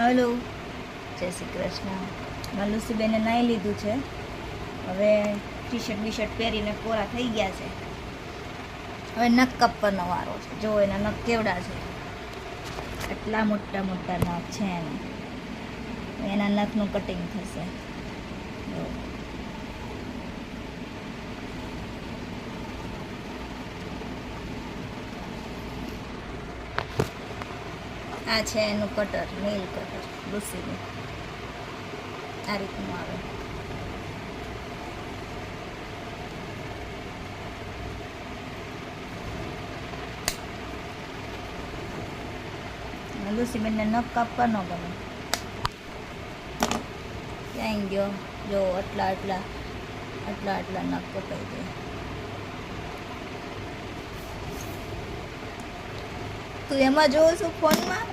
Hello, જય શ્રી કૃષ્ણ. લુસીબેને નાહી લીધું છે. હવે ટી શર્ટ બીશર્ટ પહેરીને કોરા થઈ ગયા છે. હવે નખ કાપવાનો વારો છે. જો એના નખ કેવડા છે, એટલા મોટા મોટા નખ છે એને. એના નખનું કટિંગ થશે. આ છે એનું કટર, નેલ કટર લુસીનું. આ રીતનું આવે. લુસીબેનને નખ કાપવા ન ગમે. ક્યાંય ગયો જો આટલા આટલા આટલા આટલા નખ કપાઈ જાય. તું એમાં જોઉં છું ફોનમાં?